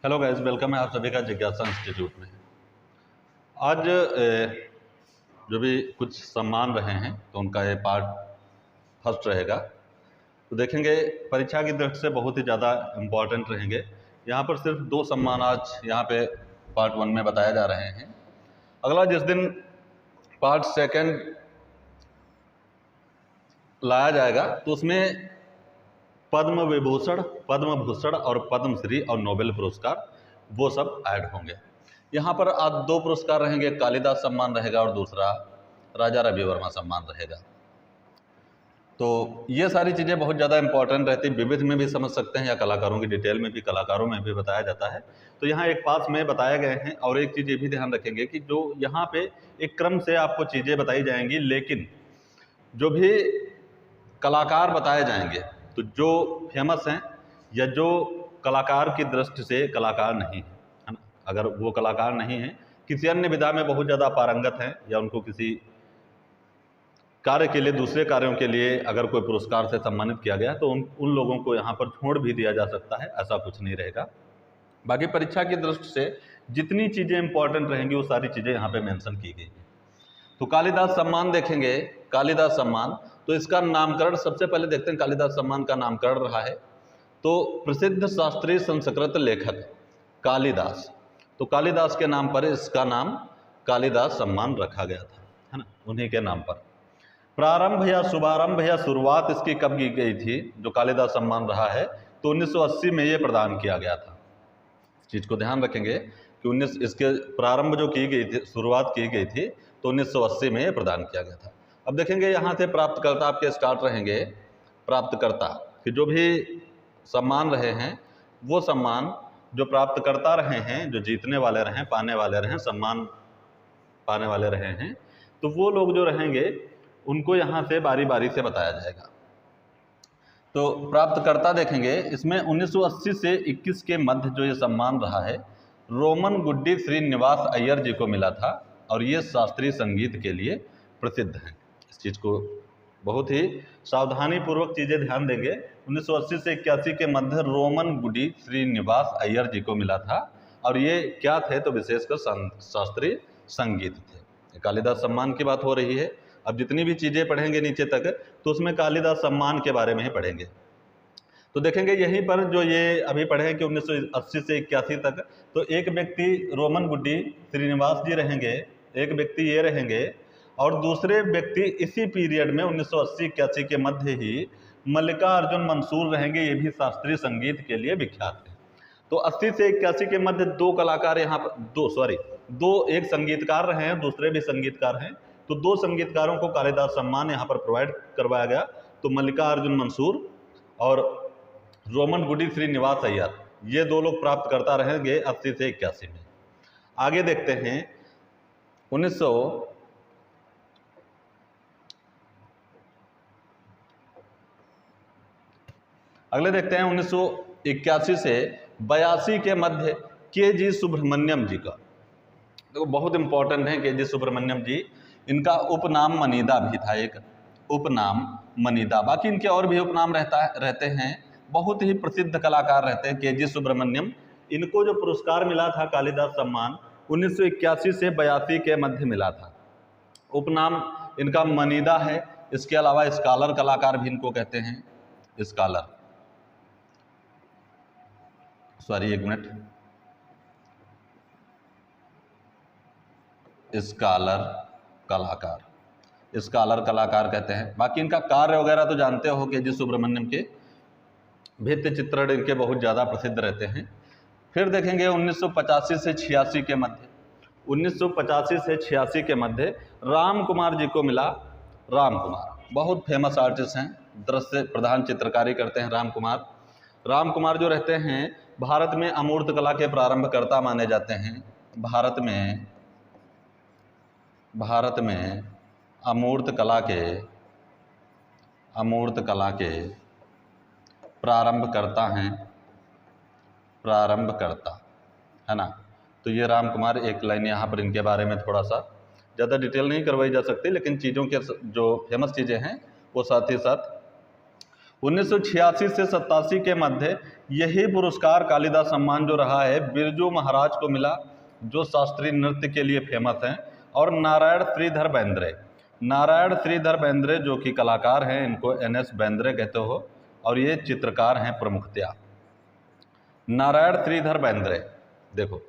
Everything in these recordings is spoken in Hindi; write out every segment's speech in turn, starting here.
हेलो गाइस, वेलकम है आप सभी का जिज्ञासा इंस्टीट्यूट में। आज जो भी कुछ सम्मान रहे हैं तो उनका ये पार्ट फर्स्ट रहेगा। तो देखेंगे परीक्षा की दृष्टि से बहुत ही ज़्यादा इम्पॉर्टेंट रहेंगे। यहाँ पर सिर्फ 2 सम्मान आज यहाँ पे पार्ट 1 में बताए जा रहे हैं। अगला जिस दिन पार्ट सेकंड लाया जाएगा तो उसमें पद्म विभूषण, पद्म भूषण और पद्मश्री और नोबेल पुरस्कार वो सब ऐड होंगे। यहाँ पर आज 2 पुरस्कार रहेंगे, कालिदास सम्मान रहेगा और दूसरा राजा रवि वर्मा सम्मान रहेगा। तो ये सारी चीज़ें बहुत ज़्यादा इंपॉर्टेंट रहती, विविध में भी समझ सकते हैं या कलाकारों की डिटेल में भी, कलाकारों में भी बताया जाता है। तो यहाँ एक पास में बताए गए हैं। और एक चीज़ ये भी ध्यान रखेंगे कि जो यहाँ पे एक क्रम से आपको चीज़ें बताई जाएंगी, लेकिन जो भी कलाकार बताए जाएंगे तो जो फेमस हैं या जो कलाकार की दृष्टि से कलाकार नहीं है ना, अगर वो कलाकार नहीं है, किसी अन्य विधा में बहुत ज़्यादा पारंगत हैं या उनको किसी कार्य के लिए, दूसरे कार्यों के लिए अगर कोई पुरस्कार से सम्मानित किया गया तो उन लोगों को यहाँ पर छोड़ भी दिया जा सकता है, ऐसा कुछ नहीं रहेगा। बाकी परीक्षा की दृष्टि से जितनी चीज़ें इंपॉर्टेंट रहेंगी वो सारी चीज़ें यहाँ पे मेंशन की गई हैं। तो कालिदास सम्मान देखेंगे, कालिदास सम्मान, तो इसका नामकरण सबसे पहले देखते हैं। कालिदास सम्मान का नामकरण रहा है तो प्रसिद्ध शास्त्रीय संस्कृत लेखक कालिदास, तो कालिदास के नाम पर इसका नाम कालिदास सम्मान रखा गया था, है ना, उन्हीं के नाम पर। प्रारंभ या शुभारंभ या शुरुआत इसकी कब की गई थी, जो कालिदास सम्मान रहा है, तो 1980 में ये प्रदान किया गया था। इस चीज़ को ध्यान रखेंगे कि इसके प्रारंभ जो की गई थी, शुरुआत की गई थी, तो 1980 में ये प्रदान किया गया था। अब देखेंगे यहाँ से प्राप्तकर्ता आपके स्टार्ट रहेंगे। प्राप्तकर्ता कि जो भी सम्मान रहे हैं वो सम्मान जो प्राप्तकर्ता रहे हैं, जो जीतने वाले रहे, पाने वाले रहे, सम्मान पाने वाले रहे हैं, तो वो लोग जो रहेंगे उनको यहाँ से बारी बारी से बताया जाएगा। तो प्राप्तकर्ता देखेंगे, इसमें 1980 से 21 के मध्य जो ये सम्मान रहा है, रोमन गुड्डी श्रीनिवास अय्यर जी को मिला था और ये शास्त्रीय संगीत के लिए प्रसिद्ध हैं। इस चीज़ को बहुत ही सावधानी पूर्वक चीज़ें ध्यान देंगे। 1980 से 81 के मध्य रोमन गुड्डी श्रीनिवास अय्यर जी को मिला था और ये क्या थे, तो विशेषकर शास्त्रीय संगीत थे। कालिदास सम्मान की बात हो रही है। अब जितनी भी चीज़ें पढ़ेंगे नीचे तक तो उसमें कालिदास सम्मान के बारे में ही पढ़ेंगे। तो देखेंगे यहीं पर जो ये अभी पढ़े कि 1980 से 81 तक, तो एक व्यक्ति रोमन गुड्डी श्रीनिवास जी रहेंगे, एक व्यक्ति ये रहेंगे, और दूसरे व्यक्ति इसी पीरियड में 1980-81 के मध्य ही मल्लिकार्जुन मंसूर रहेंगे। ये भी शास्त्रीय संगीत के लिए विख्यात है। तो 80 से 81 के मध्य 2 कलाकार यहाँ पर, एक संगीतकार रहे हैं, दूसरे भी संगीतकार हैं, तो 2 संगीतकारों को कालिदास सम्मान यहाँ पर प्रोवाइड करवाया गया। तो मल्लिकार्जुन मंसूर और रोमन गुड्डी श्रीनिवास अय्यर, ये 2 लोग प्राप्त करता रहेंगे 80 से 81 में। आगे देखते हैं अगले देखते हैं 1981 से 82 के मध्य के.जी. सुब्रमण्यम जी का। तो बहुत इंपॉर्टेंट है के.जी. सुब्रमण्यम जी। इनका उपनाम मनीदा भी था, एक उपनाम मनीदा। बाकी इनके और भी उपनाम रहते हैं। बहुत ही प्रसिद्ध कलाकार रहते हैं के.जी. सुब्रमण्यम। इनको जो पुरस्कार मिला था कालिदास सम्मान 1981 से 82 के मध्य मिला था। उपनाम इनका मनीदा है। इसके अलावा स्कॉलर कलाकार भी इनको कहते हैं। स्कॉलर, एक मिनट, स्कॉलर कलाकार, स्कॉलर कलाकार कहते हैं। बाकी इनका कार्य वगैरह तो जानते हो के.जी. सुब्रमण्यम के भित्ति चित्रण इनके बहुत ज़्यादा प्रसिद्ध रहते हैं। फिर देखेंगे 1985 से 86 के मध्य, 1985 से 86 के मध्य राम कुमार जी को मिला। राम कुमार बहुत फेमस आर्टिस्ट हैं, दृश्य प्रधान चित्रकारी करते हैं राम कुमार। राम कुमार जो रहते हैं भारत में अमूर्त कला के प्रारंभकर्ता माने जाते हैं। भारत में अमूर्त कला के प्रारंभकर्ता है ना। तो ये राम कुमार, एक लाइन यहाँ पर इनके बारे में थोड़ा सा ज़्यादा डिटेल नहीं करवाई जा सकती, लेकिन चीज़ों के जो फेमस चीज़ें हैं वो साथ ही साथ 1986 से 87 के मध्य यही पुरस्कार कालिदास सम्मान जो रहा है बिरजू महाराज को मिला, जो शास्त्रीय नृत्य के लिए फेमस हैं, और नारायण श्रीधर बेंद्रे। नारायण श्रीधर बेंद्रे जो कि कलाकार हैं, इनको NS बेंद्रे कहते हो, और ये चित्रकार हैं प्रमुखतया। नारायण श्रीधर बेंद्रे देखो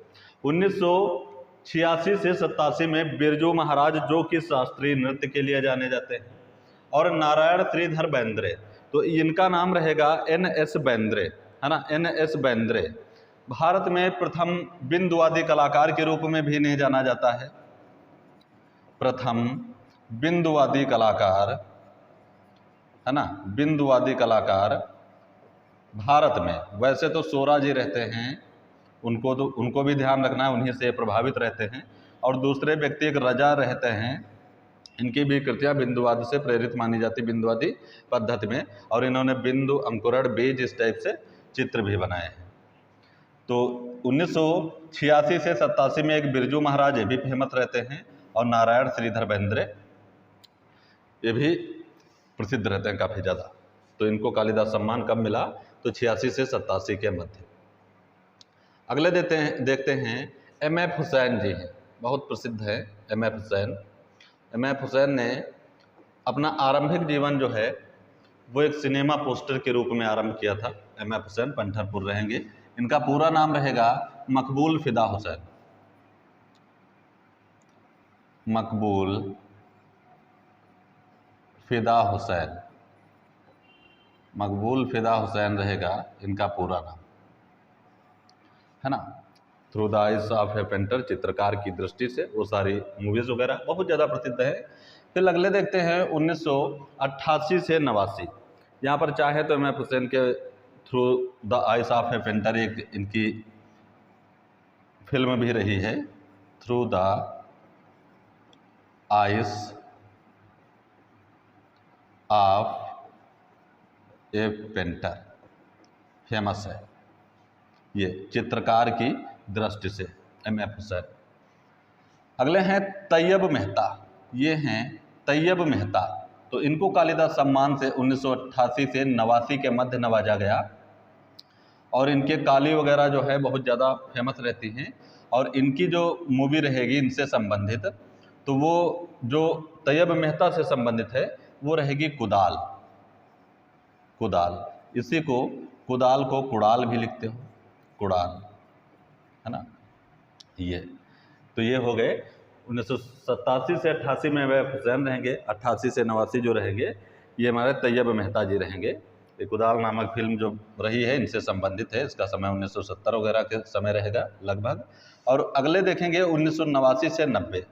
1986 से 87 में बिरजू महाराज जो कि शास्त्रीय नृत्य के लिए जाने जाते हैं, और नारायण श्रीधर बेंद्रे तो इनका नाम रहेगा NS बेंद्रे, है ना, NS बेंद्रे। भारत में प्रथम बिंदुवादी कलाकार के रूप में भी नहीं जाना जाता है, प्रथम बिंदुवादी कलाकार, है ना, बिंदुवादी कलाकार भारत में। वैसे तो सोरा जी रहते हैं, उनको भी ध्यान रखना है, उन्हीं से प्रभावित रहते हैं, और दूसरे व्यक्ति एक रजा रहते हैं, इनकी भी कृतियाँ बिंदुवाद से प्रेरित मानी जाती, बिंदुवादी पद्धति में, और इन्होंने बिंदु, अंकुरण, बीज इस टाइप से चित्र भी बनाए हैं। तो 1986 से 87 में एक बिरजू महाराज ये भी फेमस रहते हैं, और नारायण श्रीधर बेंद्रे ये भी प्रसिद्ध रहते हैं काफ़ी ज़्यादा। तो इनको कालिदास सम्मान कब मिला? तो 86 से 87 के मध्य। अगले देखते हैं MF हुसैन जी हैं, बहुत प्रसिद्ध है MF हुसैन। MF हुसैन ने अपना आरंभिक जीवन जो है वो एक सिनेमा पोस्टर के रूप में आरंभ किया था। MF हुसैन पंढरपुर रहेंगे। इनका पूरा नाम रहेगा मकबूल फिदा हुसैन, मकबूल फिदा हुसैन, मकबूल फिदा हुसैन रहेगा इनका पूरा नाम, है ना। Through the eyes of A painter, चित्रकार की दृष्टि से, वो सारी मूवीज़ वगैरह बहुत ज़्यादा प्रसिद्ध है। फिर अगले देखते हैं 1988 से 89। यहाँ पर चाहे तो MF हुसैन के through the eyes of A painter एक इनकी फिल्म भी रही है, through the eyes of A painter, famous है ये चित्रकार की दृष्टि से MF हुसैन। अगले हैं तैयब मेहता, ये हैं तैयब मेहता। तो इनको कालिदास सम्मान से 1988 से 89 के मध्य नवाजा गया, और इनके काली वगैरह जो है बहुत ज़्यादा फेमस रहती हैं, और इनकी जो मूवी रहेगी इनसे संबंधित, तो वो जो तैयब मेहता से संबंधित है वो रहेगी कुदाल, कुदाल। इसी को कुदाल को कुड़ाल भी लिखते हो, कुड़ाल, है ना। ये तो ये हो गए 1987 से 88 में MF हुसैन रहेंगे, 88 से 89 जो रहेंगे ये हमारे तैयब मेहता जी रहेंगे। ये कुदाल नामक फिल्म जो रही है इनसे संबंधित है, इसका समय 1970 वगैरह के समय रहेगा लगभग। और अगले देखेंगे 1989 से 90,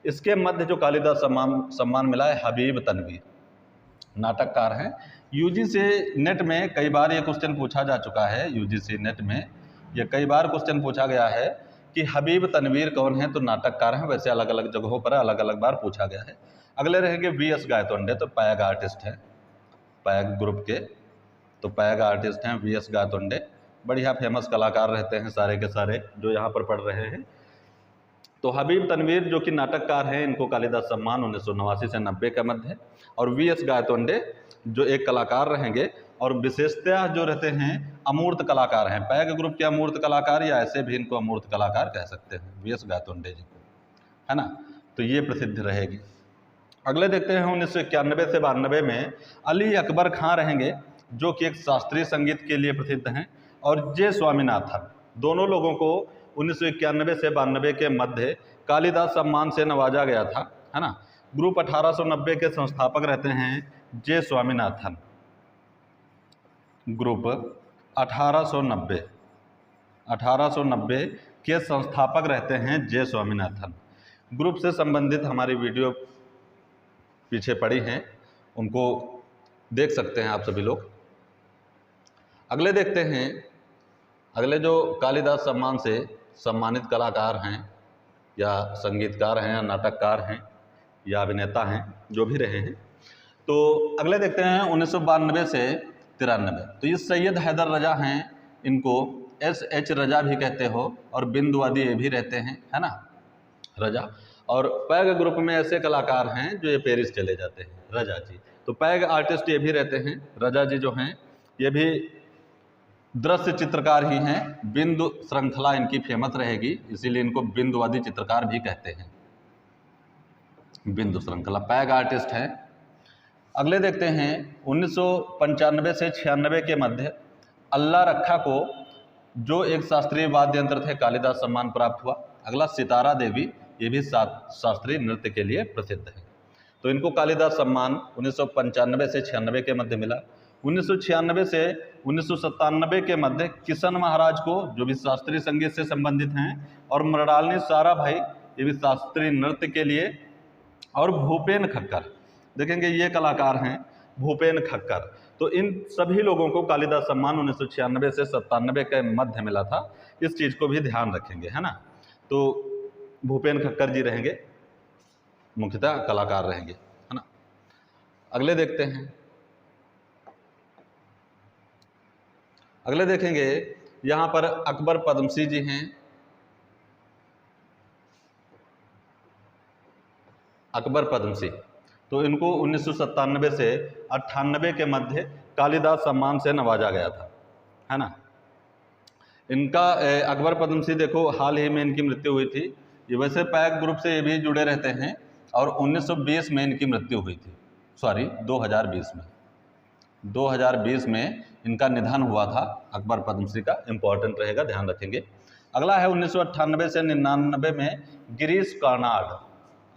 इसके मध्य जो कालिदास सम्मान मिला है हबीब तनवीर, नाटककार हैं। UGC नेट में कई बार ये क्वेश्चन पूछा जा चुका है, UGC नेट में ये कई बार क्वेश्चन पूछा गया है कि हबीब तनवीर कौन है, तो नाटककार हैं। वैसे अलग अलग जगहों पर अलग अलग बार पूछा गया है। अगले रहेंगे VS गायतोंडे, तो पैग आर्टिस्ट हैं, पैग ग्रुप के, तो पैग आर्टिस्ट हैं VS गायतोंडे, बढ़िया फेमस कलाकार रहते हैं सारे के सारे जो यहाँ पर पढ़ रहे हैं। तो हबीब तनवीर जो कि नाटककार हैं, इनको कालिदास सम्मान 1989 से 90 के मध्य है। और VS गायतोंडे जो एक कलाकार रहेंगे, और विशेषतः जो रहते हैं अमूर्त कलाकार हैं, पैग ग्रुप के अमूर्त कलाकार, या ऐसे भी इनको अमूर्त कलाकार कह सकते हैं VS गायतोंडे जी को, है ना। तो ये प्रसिद्ध रहेगी। अगले देखते हैं 1991 से 92 में अली अकबर खां रहेंगे, जो कि एक शास्त्रीय संगीत के लिए प्रसिद्ध हैं, और J स्वामीनाथन। दोनों लोगों को 1991 से 92 के मध्य कालिदास सम्मान से नवाजा गया था, है ना। ग्रुप 1890 के संस्थापक रहते हैं J स्वामीनाथन, ग्रुप 1890 के संस्थापक रहते हैं J स्वामीनाथन। ग्रुप से संबंधित हमारी वीडियो पीछे पड़ी हैं, उनको देख सकते हैं आप सभी लोग। अगले देखते हैं, अगले जो कालिदास सम्मान से सम्मानित कलाकार हैं, या संगीतकार हैं, या नाटककार हैं, या अभिनेता हैं, जो भी रहे हैं। तो अगले देखते हैं 1992 से 93। तो ये सैयद हैदर रजा हैं, इनको SH रजा भी कहते हो, और बिंदुवादी ये भी रहते हैं, है ना, रजा। और पैग ग्रुप में ऐसे कलाकार हैं जो ये पेरिस चले जाते हैं, रजा जी। तो तो पैग आर्टिस्ट ये भी रहते हैं। रजा जी जो हैं ये भी दृश्य चित्रकार ही हैं। बिंदु श्रृंखला इनकी फेमस रहेगी, इसीलिए इनको बिंदुवादी चित्रकार भी कहते हैं। बिंदु श्रृंखला पैग आर्टिस्ट हैं। अगले देखते हैं 1995 से 96 के मध्य अल्लाह रखा को जो एक शास्त्रीय वाद्य यंत्र थे कालिदास सम्मान प्राप्त हुआ। अगला सितारा देवी, ये भी शास्त्रीय नृत्य के लिए प्रसिद्ध है, तो इनको कालिदास सम्मान 1995 से 96 के मध्य मिला। 1996 से 1997 के मध्य किशन महाराज को, जो भी शास्त्रीय संगीत से संबंधित हैं, और मृणालिनी सारा भाई, ये भी शास्त्रीय नृत्य के लिए, और भूपेन खक्कर, देखेंगे ये कलाकार हैं भूपेन खक्कर। तो इन सभी लोगों को कालिदास सम्मान 1996 से 97 के मध्य मिला था। इस चीज़ को भी ध्यान रखेंगे, है ना। तो भूपेन खक्कर जी रहेंगे, मुख्यतः कलाकार रहेंगे, है ना। अगले देखते हैं, अगले देखेंगे यहाँ पर अकबर पद्मसी जी हैं। अकबर पद्मसी, तो इनको 1997 से 98 के मध्य कालिदास सम्मान से नवाजा गया था, है ना। इनका अकबर पद्मसी देखो हाल ही में इनकी मृत्यु हुई थी। ये वैसे पैग ग्रुप से ये भी जुड़े रहते हैं, और 1920 में इनकी मृत्यु हुई थी, सॉरी 2020 में इनका निधन हुआ था। अकबर पद्मसी का इंपॉर्टेंट रहेगा, ध्यान रखेंगे। अगला है 1998 से 99 में गिरीश कर्नाड।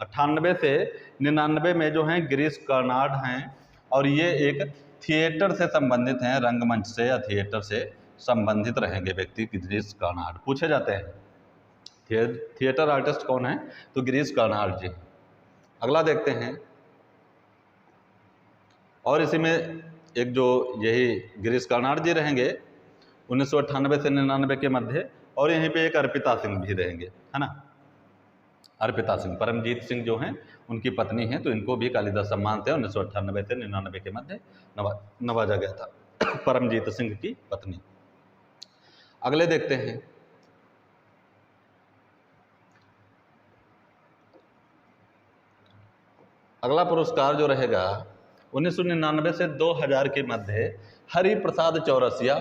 98 से 99 में जो हैं गिरीश कर्नाड हैं, और ये एक थिएटर से संबंधित हैं, रंगमंच से या थिएटर से संबंधित रहेंगे व्यक्ति गिरीश कर्नाड। पूछे जाते हैं थिएटर आर्टिस्ट कौन है, तो गिरीश कर्नाड जी। अगला देखते हैं, और इसी में एक जो यही गिरीश कर्नाड जी रहेंगे 1998 से 99 के मध्य, और यहीं पे एक अर्पिता सिंह भी रहेंगे, है ना। अर्पिता सिंह, परमजीत सिंह जो हैं उनकी पत्नी हैं, तो इनको भी कालिदास सम्मान से 1998 से 99 के मध्य नवाजा गया था, परमजीत सिंह की पत्नी। अगले देखते हैं, अगला पुरस्कार जो रहेगा 1999 से 2000 के मध्य हरि प्रसाद चौरसिया,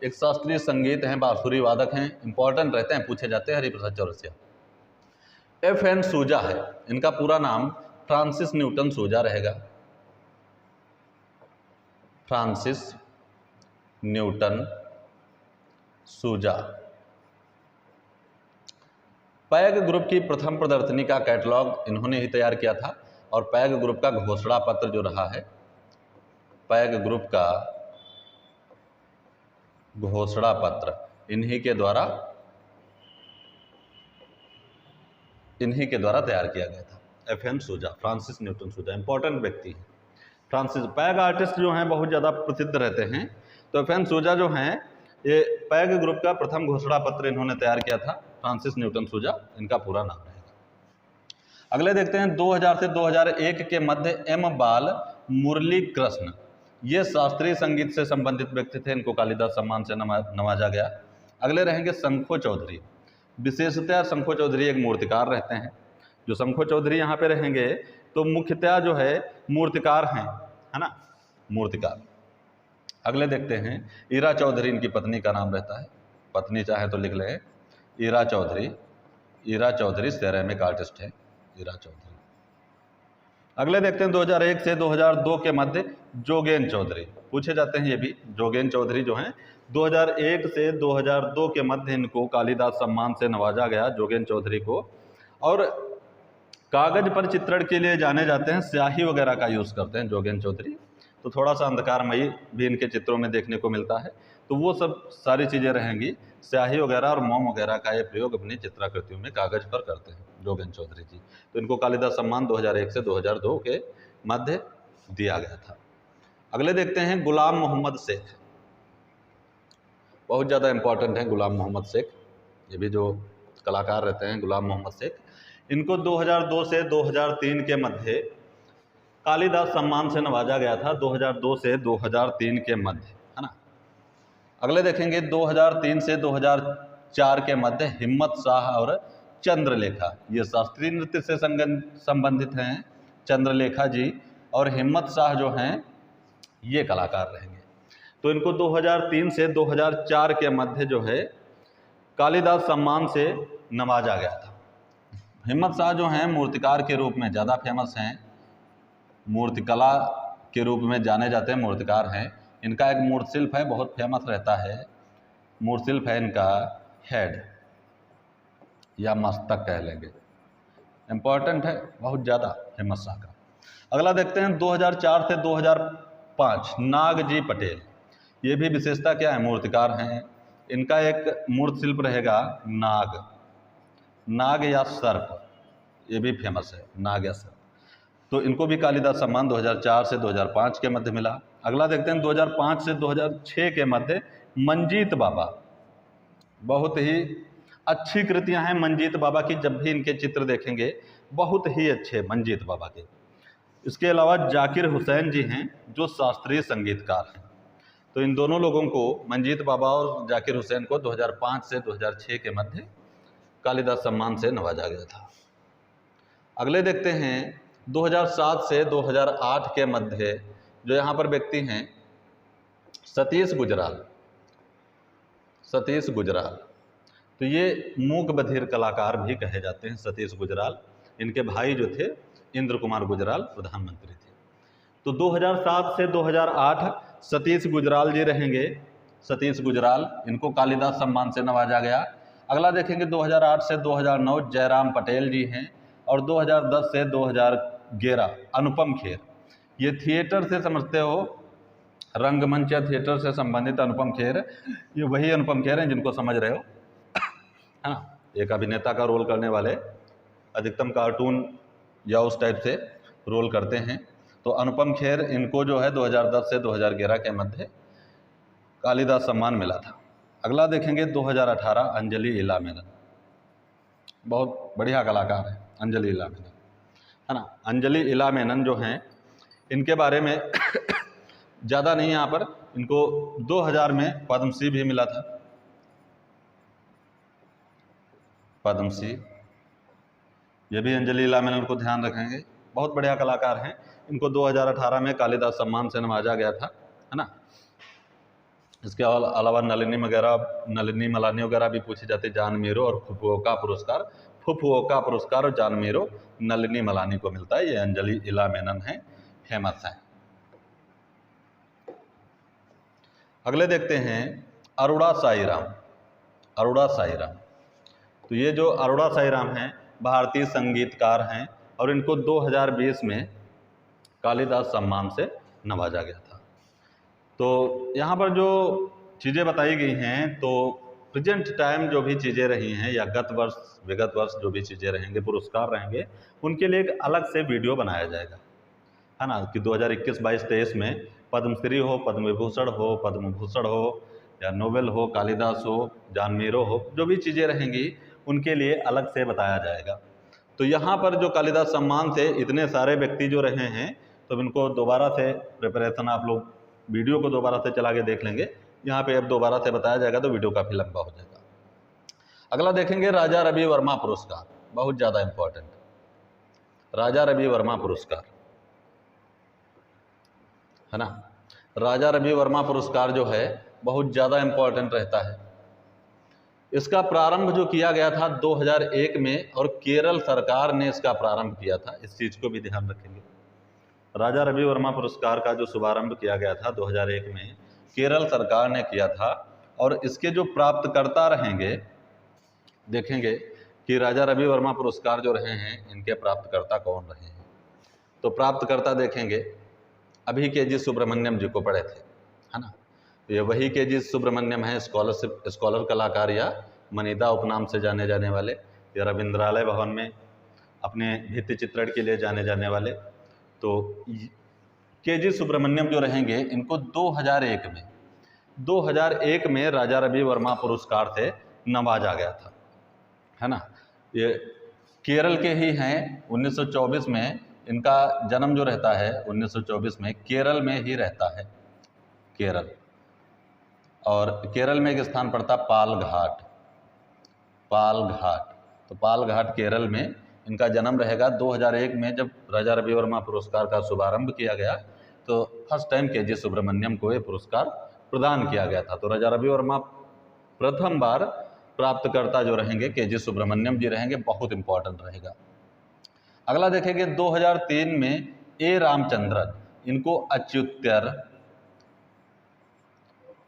एक शास्त्रीय संगीत हैं, बांसुरी वादक हैं, इंपॉर्टेंट रहते हैं, पूछे जाते हैं। हरि प्रसाद चौरसिया। FN सूजा है, इनका पूरा नाम फ्रांसिस न्यूटन सूजा रहेगा। फ्रांसिस न्यूटन सूजा। पैग ग्रुप की प्रथम प्रदर्शनी का कैटलॉग इन्होंने ही तैयार किया था, और पैग ग्रुप का घोषणा पत्र जो रहा है, पैग ग्रुप का घोषणा पत्र इन्हीं के द्वारा तैयार किया गया था। FN सूजा, फ्रांसिस न्यूटन सूजा, इंपॉर्टेंट व्यक्ति हैं। फ्रांसिस, पैग आर्टिस्ट जो हैं बहुत ज़्यादा प्रसिद्ध रहते हैं, तो FN सूजा जो हैं ये पैग ग्रुप का प्रथम घोषणा पत्र इन्होंने तैयार किया था। फ्रांसिस न्यूटन सूजा इनका पूरा नाम रहेगा। अगले देखते हैं 2000 से 2001 के मध्य M बाल मुरली कृष्ण, ये शास्त्रीय संगीत से संबंधित व्यक्ति थे, इनको कालिदास सम्मान से नवाजा गया। अगले रहेंगे शंखो चौधरी। विशेषतः शंखो चौधरी एक मूर्तिकार रहते हैं। जो शंखो चौधरी यहाँ पे रहेंगे तो मुख्यतः जो है मूर्तिकार हैं, है ना, मूर्तिकार। अगले देखते हैं ईरा चौधरी, इनकी पत्नी का नाम रहता है, पत्नी चाहे तो लिख लें ईरा चौधरी। ईरा चौधरी सिरेमिक आर्टिस्ट है, ईरा चौधरी। अगले देखते हैं 2001 से 2002 के मध्य जोगेन चौधरी, पूछे जाते हैं ये भी। जोगेन चौधरी जो हैं 2001 से 2002 के मध्य इनको कालिदास सम्मान से नवाजा गया, जोगेन चौधरी को। और कागज पर चित्रण के लिए जाने जाते हैं, स्याही वगैरह का यूज़ करते हैं जोगेन चौधरी, तो थोड़ा सा अंधकारमयी भी इनके चित्रों में देखने को मिलता है। तो वो सब सारी चीज़ें रहेंगी, स्याही वगैरह और मोम वगैरह का ये प्रयोग अपनी चित्राकृतियों में कागज पर करते हैं जोगेन चौधरी जी। तो इनको कालिदास सम्मान 2001 से 2002 के मध्य दिया गया था। अगले देखते हैं गुलाम मोहम्मद शेख, बहुत ज़्यादा इंपॉर्टेंट है गुलाम मोहम्मद शेख, ये भी जो कलाकार रहते हैं गुलाम मोहम्मद शेख। इनको 2002 से 2003 के मध्य कालिदास सम्मान से नवाजा गया था, 2002 से 2003 के मध्य, है ना। अगले देखेंगे 2003 से 2004 के मध्य हिम्मत शाह और चंद्रलेखा, ये शास्त्रीय नृत्य से संबंधित हैं। चंद्रलेखा जी और हिम्मत शाह जो हैं ये कलाकार रहेंगे। तो इनको 2003 से 2004 के मध्य जो है कालिदास सम्मान से नवाजा गया था। हिम्मत शाह जो हैं मूर्तिकार के रूप में ज़्यादा फेमस हैं, मूर्तिकला के रूप में जाने जाते हैं, मूर्तिकार हैं। इनका एक मूर्तिशिल्प है, बहुत फेमस रहता है, मूर्तिशिल्प है इनका हेड या मस्तक कह लेंगे, इम्पॉर्टेंट है बहुत ज़्यादा हिम्मत शाह का। अगला देखते हैं 2004 से 2005 नागजी पटेल। ये भी विशेषता क्या है, मूर्तिकार हैं। इनका एक मूर्तिशिल्प रहेगा नाग या सर्प, ये भी फेमस है, नाग या सर्प। तो इनको भी कालिदास सम्मान 2004 से 2005 के मध्य मिला। अगला देखते हैं 2005 से 2006 के मध्य मंजीत बाबा। बहुत ही अच्छी कृतियां हैं मंजीत बाबा की, जब भी इनके चित्र देखेंगे बहुत ही अच्छे मंजीत बाबा के। इसके अलावा जाकिर हुसैन जी हैं जो शास्त्रीय संगीतकार हैं। तो इन दोनों लोगों को, मंजीत बाबा और जाकिर हुसैन को 2005 से 2006 के मध्य कालिदास सम्मान से नवाजा गया था। अगले देखते हैं 2007 से 2008 के मध्य जो यहाँ पर व्यक्ति हैं सतीश गुजराल। सतीश गुजराल तो ये मूक बधिर कलाकार भी कहे जाते हैं सतीश गुजराल। इनके भाई जो थे इंद्र कुमार गुजराल प्रधानमंत्री थे। तो 2007 से 2008 सतीश गुजराल जी रहेंगे। सतीश गुजराल, इनको कालिदास सम्मान से नवाजा गया। अगला देखेंगे 2008 से 2009 जयराम पटेल जी हैं, और 2010 से 2011 अनुपम खेर। ये थिएटर से समझते हो, रंगमंच या थिएटर से संबंधित अनुपम खेर, ये वही अनुपम खेर हैं जिनको समझ रहे हो, है ना, एक अभिनेता का रोल करने वाले, अधिकतम कार्टून या उस टाइप से रोल करते हैं। तो अनुपम खेर, इनको जो है 2010 से 2011 के मध्य कालिदास सम्मान मिला था। अगला देखेंगे 2018 अंजलि इला मेनन। बहुत बढ़िया कलाकार है अंजलि इला मेनन, है ना। अंजलि इला मेनन जो हैं, इनके बारे में ज़्यादा नहीं यहाँ पर, इनको 2000 में पद्मश्री भी मिला था, पद्मश्री। ये भी अंजलि इला मेनन को ध्यान रखेंगे, बहुत बढ़िया कलाकार हैं। इनको 2018 में कालिदास सम्मान से नवाजा गया था, है ना। इसके अलावा नलिनी मलानी वगैरह भी पूछी जाती है। जान मीरो और फुकुओका पुरस्कार और जान मीरो नलिनी मलानी को मिलता है। ये अंजलि इला मेनन है, फेमस है। अगले देखते हैं अरोड़ा साईराम। अरोड़ा साईराम, तो ये जो अरोड़ा साईराम हैं भारतीय संगीतकार हैं, और इनको 2020 में कालिदास सम्मान से नवाजा गया था। तो यहाँ पर जो चीज़ें बताई गई हैं, तो प्रेजेंट टाइम जो भी चीज़ें रही हैं या विगत वर्ष जो भी चीज़ें रहेंगे, पुरस्कार रहेंगे, उनके लिए एक अलग से वीडियो बनाया जाएगा, है ना, कि 2021, 22, 23 में पद्मश्री हो, पद्म भूषण हो या नोबेल हो, कालिदास हो, जान मीरो हो, जो भी चीज़ें रहेंगी उनके लिए अलग से बताया जाएगा। तो यहाँ पर जो कालिदास सम्मान से इतने सारे व्यक्ति जो रहे हैं, तो इनको दोबारा से प्रिपरेशन, आप लोग वीडियो को दोबारा से चला के देख लेंगे। यहाँ पे अब दोबारा से बताया जाएगा तो वीडियो काफ़ी लंबा हो जाएगा। अगला देखेंगे राजा रवि वर्मा पुरस्कार, बहुत ज़्यादा इम्पोर्टेंट, राजा रवि वर्मा पुरस्कार, है ना। राजा रवि वर्मा पुरस्कार जो है बहुत ज़्यादा इम्पोर्टेंट रहता है। इसका प्रारंभ जो किया गया था 2001 में, और केरल सरकार ने इसका प्रारंभ किया था, इस चीज़ को भी ध्यान रखेंगे। राजा रवि वर्मा पुरस्कार का जो शुभारंभ किया गया था 2001 में, केरल सरकार ने किया था। और इसके जो प्राप्तकर्ता रहेंगे, देखेंगे कि राजा रवि वर्मा पुरस्कार जो रहे हैं, इनके प्राप्तकर्ता कौन रहे हैं। तो प्राप्तकर्ता देखेंगे, अभी के जी सुब्रमण्यम जी को पढ़े थे, है ना। ये वही के जी सुब्रमण्यम है, स्कॉलर कलाकार या मनीदा उपनाम से जाने जाने वाले, या रविंद्रालय भवन में अपने भित्ति चित्रण के लिए जाने जाने वाले। तो के जी सुब्रमण्यम जो रहेंगे, इनको 2001 में राजा रवि वर्मा पुरस्कार से नवाजा गया था, है ना। ये केरल के ही हैं। 1924 में इनका जन्म जो रहता है, 1924 में केरल में ही रहता है, केरल। और केरल में एक स्थान पड़ता पालघाट। तो पालघाट केरल में इनका जन्म रहेगा 2001 में, जब राजा रवि वर्मा पुरस्कार का शुभारंभ किया गया तो फर्स्ट टाइम के जी सुब्रमण्यम को ये पुरस्कार प्रदान किया गया था। तो राजा रवि वर्मा प्रथम बार प्राप्तकर्ता जो रहेंगे के जी सुब्रमण्यम जी रहेंगे, बहुत इंपॉर्टेंट रहेगा। अगला देखेंगे 2003 में ए रामचंद्रन, इनको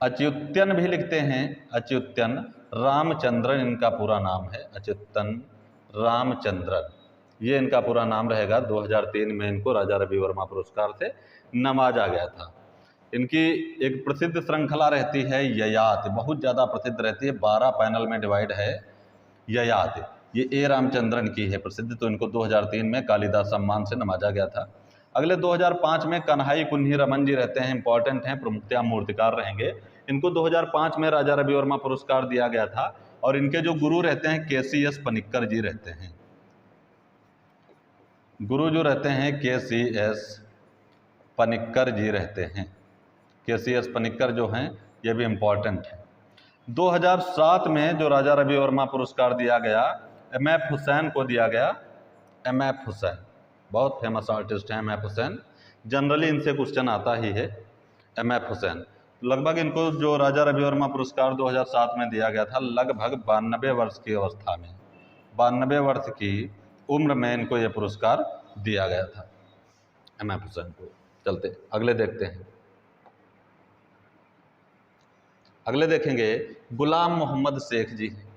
अच्युतन भी लिखते हैं, अच्युतन रामचंद्रन इनका पूरा नाम है, अच्युतन रामचंद्रन, ये इनका पूरा नाम रहेगा। 2003 में इनको राजा रवि वर्मा पुरस्कार से नवाजा गया था। इनकी एक प्रसिद्ध श्रृंखला रहती है ययाति, बहुत ज़्यादा प्रसिद्ध रहती है, 12 पैनल में डिवाइड है ययाति, ये ए रामचंद्रन की है प्रसिद्ध। तो इनको 2003 में कालिदास सम्मान से नवाजा गया था। अगले 2005 में कन्हाई कुन्ही रमन जी रहते हैं, इंपॉर्टेंट हैं, प्रमुखतया मूर्तिकार रहेंगे। इनको 2005 में राजा रवि वर्मा पुरस्कार दिया गया था और इनके जो गुरु रहते हैं KCS पनिक्कर जी रहते हैं। गुरु जो रहते हैं KCS पनिक्कर जी रहते हैं, KCS पनिक्कर जो हैं ये भी इम्पॉर्टेंट है। 2007 में जो राजा रवि वर्मा पुरस्कार दिया गया MF हुसैन को दिया गया। MF हुसैन बहुत फेमस आर्टिस्ट हैं, MF हुसैन, जनरली इनसे क्वेश्चन आता ही है। MF हुसैन लगभग इनको जो राजा रवि वर्मा पुरस्कार 2007 में दिया गया था, लगभग 92 वर्ष की अवस्था में, 92 वर्ष की उम्र में इनको ये पुरस्कार दिया गया था MF हुसैन को। चलते अगले देखते हैं। अगले देखेंगे गुलाम मोहम्मद शेख जी हैं,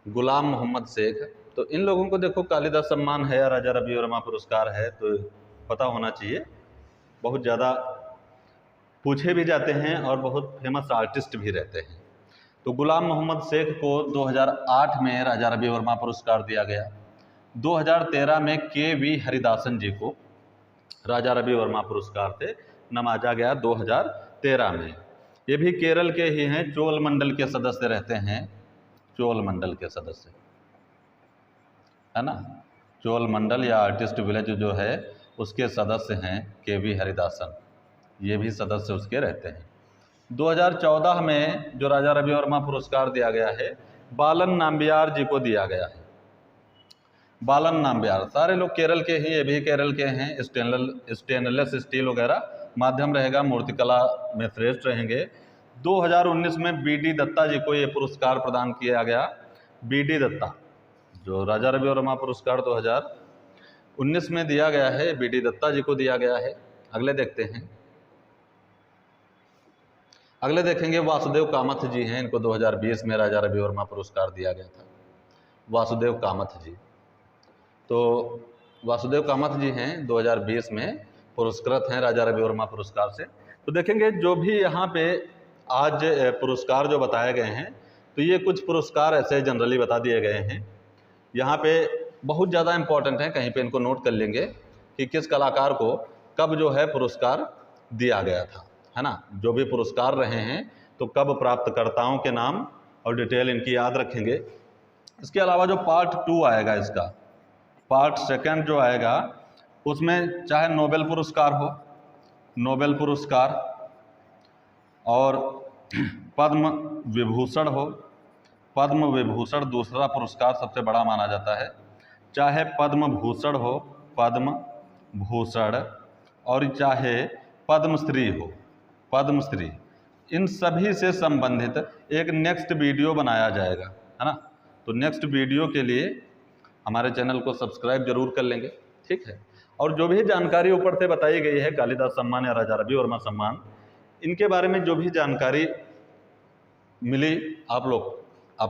गुलाम मोहम्मद शेख। तो इन लोगों को देखो कालिदास सम्मान है या राजा रवि वर्मा पुरस्कार है तो पता होना चाहिए, बहुत ज़्यादा पूछे भी जाते हैं और बहुत फेमस आर्टिस्ट भी रहते हैं। तो गुलाम मोहम्मद शेख को 2008 में राजा रवि वर्मा पुरस्कार दिया गया। 2013 में KV हरिदासन जी को राजा रवि वर्मा पुरस्कार से नवाजा गया 2013 में। ये भी केरल के ही हैं, चोल मंडल के सदस्य रहते हैं, चोल मंडल के सदस्य है ना, चोल मंडल या आर्टिस्ट विलेज जो है उसके सदस्य हैं KV हरिदासन, ये भी सदस्य उसके रहते हैं। 2014 में जो राजा रवि वर्मा पुरस्कार दिया गया है बालन नाम्बियार जी को दिया गया है। बालन नाम्बियार सारे लोग केरल के ही, ये भी केरल के हैं, स्टेनलेस स्टील वगैरह माध्यम रहेगा, मूर्तिकला में श्रेष्ठ रहेंगे। 2019 में BD दत्ता जी को ये पुरस्कार प्रदान किया गया। BD दत्ता जो राजा रवि वर्मा पुरस्कार 2019 में दिया गया है, BD दत्ता जी को दिया गया है। अगले देखते हैं। अगले देखेंगे वासुदेव कामथ जी हैं, इनको 2020 में राजा रवि वर्मा पुरस्कार दिया गया था, वासुदेव कामथ जी। तो वासुदेव कामथ जी हैं 2020 में पुरस्कृत हैं राजा रवि वर्मा पुरस्कार से। तो देखेंगे जो भी यहाँ पे आज पुरस्कार जो बताए गए हैं, तो ये कुछ पुरस्कार ऐसे जनरली बता दिए गए हैं। यहाँ पे बहुत ज़्यादा इम्पोर्टेंट है, कहीं पे इनको नोट कर लेंगे कि किस कलाकार को कब जो है पुरस्कार दिया गया था, है ना। जो भी पुरस्कार रहे हैं तो कब प्राप्तकर्ताओं के नाम और डिटेल इनकी याद रखेंगे। इसके अलावा जो पार्ट 2 आएगा, इसका पार्ट 2 जो आएगा उसमें चाहे नोबेल पुरस्कार हो, नोबेल पुरस्कार और पद्म विभूषण हो, पद्म विभूषण दूसरा पुरस्कार सबसे बड़ा माना जाता है, चाहे पद्म भूषण हो, पद्म भूषण, और चाहे पद्मश्री हो, पद्मश्री, इन सभी से संबंधित एक नेक्स्ट वीडियो बनाया जाएगा, है ना। तो नेक्स्ट वीडियो के लिए हमारे चैनल को सब्सक्राइब जरूर कर लेंगे, ठीक है। और जो भी जानकारी ऊपर से बताई गई है कालिदास सम्मान या राजा रवि वर्मा सम्मान, इनके बारे में जो भी जानकारी मिली आप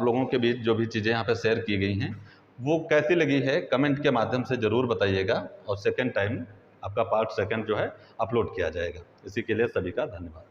लोगों के बीच, जो भी चीज़ें यहाँ पे शेयर की गई हैं वो कैसी लगी है कमेंट के माध्यम से ज़रूर बताइएगा। और सेकंड टाइम आपका पार्ट 2 जो है अपलोड किया जाएगा। इसी के लिए सभी का धन्यवाद।